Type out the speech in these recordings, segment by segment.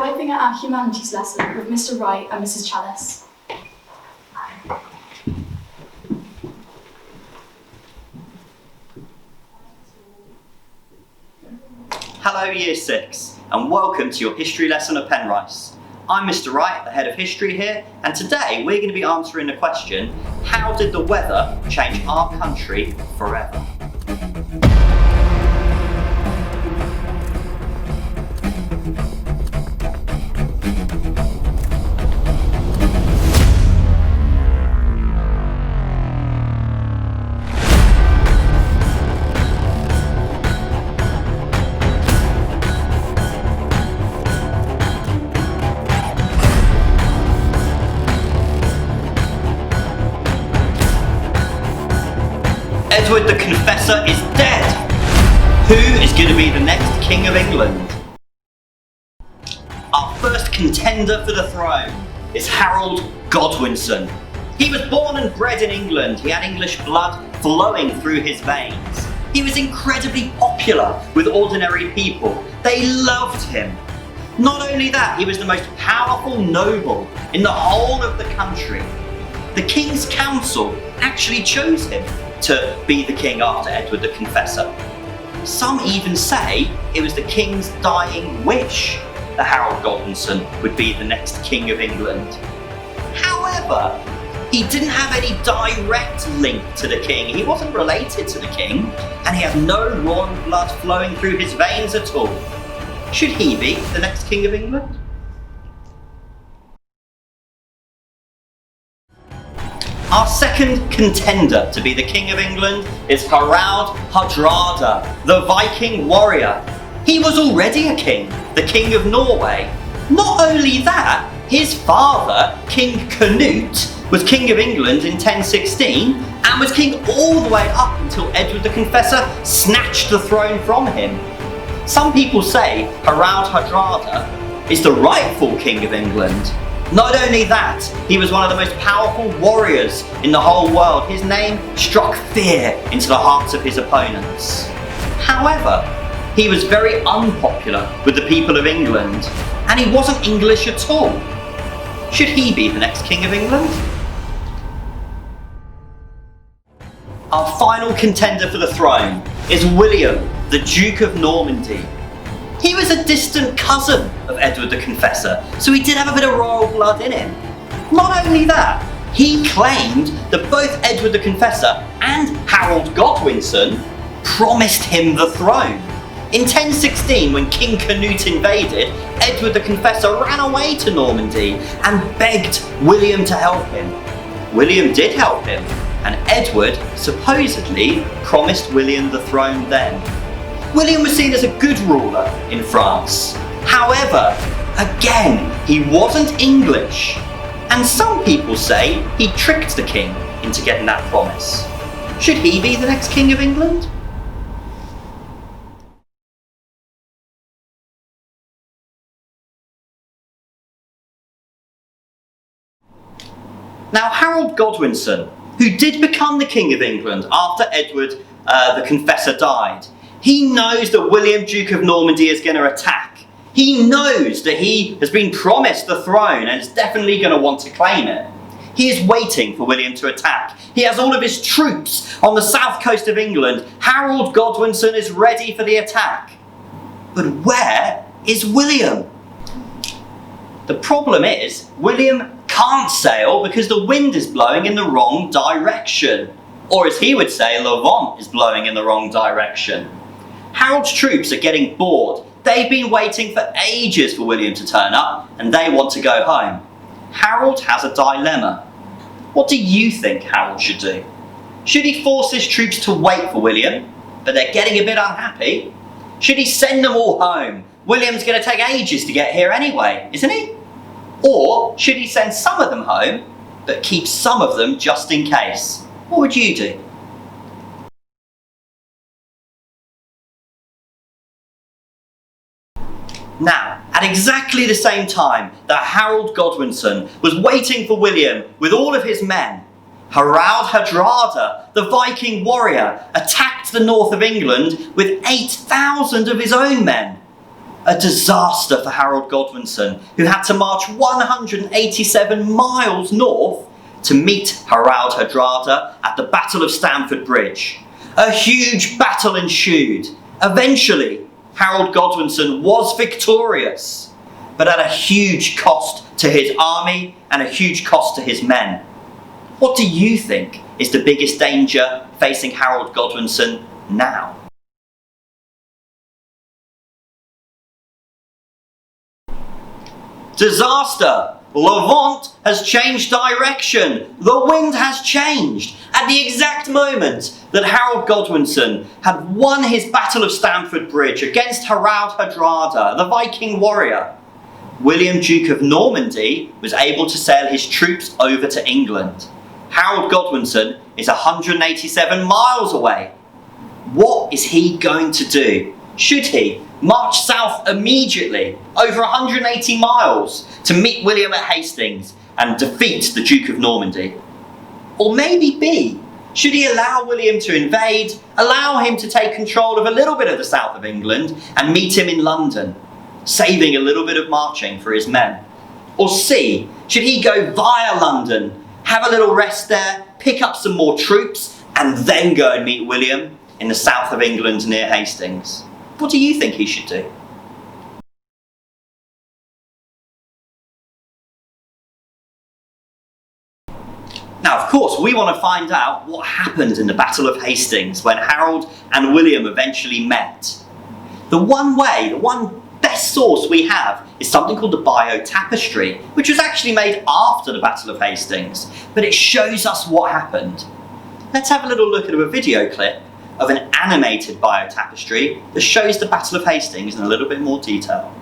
arriving at our humanities lesson with Mr. Wright and Mrs. Chalice. Hello Year 6 and welcome to your history lesson at Penrice. I'm Mr. Wright, the head of history here, and today we're going to be answering the question, how did the weather change our country forever? Edward the Confessor is dead! Who is going to be the next King of England? Our first contender for the throne is Harold Godwinson. He was born and bred in England. He had English blood flowing through his veins. He was incredibly popular with ordinary people. They loved him. Not only that, he was the most powerful noble in the whole of the country. The King's Council actually chose him to be the king after Edward the Confessor. Some even say it was the king's dying wish that Harold Godwinson would be the next King of England. However, he didn't have any direct link to the king. He wasn't related to the king, and he had no royal blood flowing through his veins at all. Should he be the next King of England? Our second contender to be the King of England is Harald Hardrada, the Viking warrior. He was already a king, the King of Norway. Not only that, his father, King Canute, was King of England in 1016 and was king all the way up until Edward the Confessor snatched the throne from him. Some people say Harald Hardrada is the rightful King of England. Not only that, he was one of the most powerful warriors in the whole world. His name struck fear into the hearts of his opponents. However, he was very unpopular with the people of England, and he wasn't English at all. Should he be the next King of England? Our final contender for the throne is William, the Duke of Normandy. He was a distant cousin of Edward the Confessor, so he did have a bit of royal blood in him. Not only that, he claimed that both Edward the Confessor and Harold Godwinson promised him the throne. In 1016, when King Canute invaded, Edward the Confessor ran away to Normandy and begged William to help him. William did help him, and Edward supposedly promised William the throne then. William was seen as a good ruler in France. However, again, he wasn't English. And some people say he tricked the king into getting that promise. Should he be the next King of England? Now, Harold Godwinson, who did become the King of England after Edward the Confessor died, he knows that William, Duke of Normandy, is going to attack. He knows that he has been promised the throne and is definitely going to want to claim it. He is waiting for William to attack. He has all of his troops on the south coast of England. Harold Godwinson is ready for the attack. But where is William? The problem is, William can't sail because the wind is blowing in the wrong direction. Or as he would say, le vent is blowing in the wrong direction. Harold's troops are getting bored. They've been waiting for ages for William to turn up, and they want to go home. Harold has a dilemma. What do you think Harold should do? Should he force his troops to wait for William, but they're getting a bit unhappy? Should he send them all home? William's going to take ages to get here anyway, isn't he? Or should he send some of them home, but keep some of them just in case? What would you do? Now, at exactly the same time that Harold Godwinson was waiting for William with all of his men, Harald Hardrada, the Viking warrior, attacked the north of England with 8,000 of his own men. A disaster for Harold Godwinson, who had to march 187 miles north to meet Harald Hardrada at the Battle of Stamford Bridge. A huge battle ensued. Eventually, Harold Godwinson was victorious, but at a huge cost to his army and a huge cost to his men. What do you think is the biggest danger facing Harold Godwinson now? Disaster! Levant has changed direction. The wind has changed. At the exact moment that Harold Godwinson had won his Battle of Stamford Bridge against Harald Hardrada, the Viking warrior, William, Duke of Normandy, was able to sail his troops over to England. Harold Godwinson is 187 miles away. What is he going to do? Should he march south immediately, over 180 miles, to meet William at Hastings and defeat the Duke of Normandy? Or maybe B, should he allow William to invade, allow him to take control of a little bit of the south of England and meet him in London, saving a little bit of marching for his men? Or C, should he go via London, have a little rest there, pick up some more troops, and then go and meet William in the south of England near Hastings? What do you think he should do? Now, of course, we want to find out what happened in the Battle of Hastings when Harold and William eventually met. The one best source we have is something called the Bio Tapestry, which was actually made after the Battle of Hastings, but it shows us what happened. Let's have a little look at a video clip of an animated Bio Tapestry that shows the Battle of Hastings in a little bit more detail.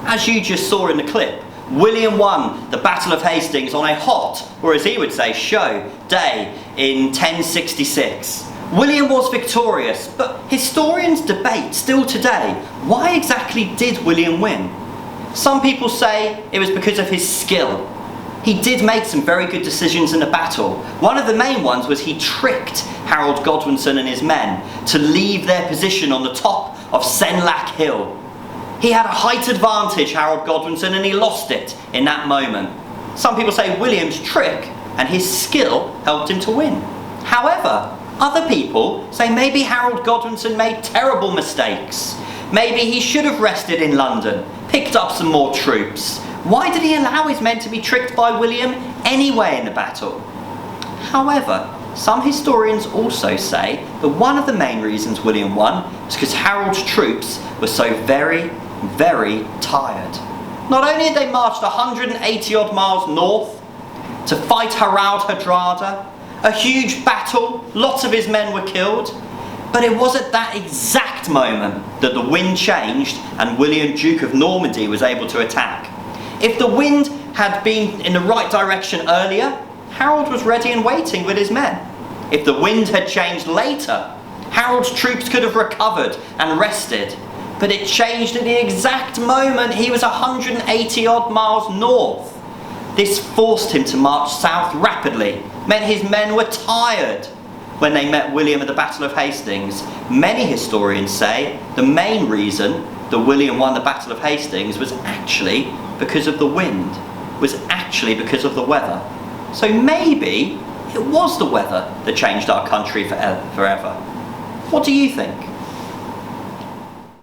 As you just saw in the clip, William won the Battle of Hastings on a hot, or as he would say, show day in 1066. William was victorious, but historians debate still today, why exactly did William win? Some people say it was because of his skill. He did make some very good decisions in the battle. One of the main ones was he tricked Harold Godwinson and his men to leave their position on the top of Senlac Hill. He had a height advantage, Harold Godwinson, and he lost it in that moment. Some people say William's trick and his skill helped him to win. However, other people say maybe Harold Godwinson made terrible mistakes. Maybe he should have rested in London, picked up some more troops. Why did he allow his men to be tricked by William anyway in the battle? However, some historians also say that one of the main reasons William won was because Harold's troops were so very, very tired. Not only had they marched 180 odd miles north to fight Harald Hardrada, a huge battle, lots of his men were killed, but it was at that exact moment that the wind changed and William, Duke of Normandy, was able to attack. If the wind had been in the right direction earlier, Harold was ready and waiting with his men. If the wind had changed later, Harold's troops could have recovered and rested, but it changed at the exact moment he was 180 odd miles north. This forced him to march south rapidly, meant his men were tired when they met William at the Battle of Hastings. Many historians say the main reason that William won the Battle of Hastings was actually because of the wind, was actually because of the weather. So maybe it was the weather that changed our country forever. What do you think?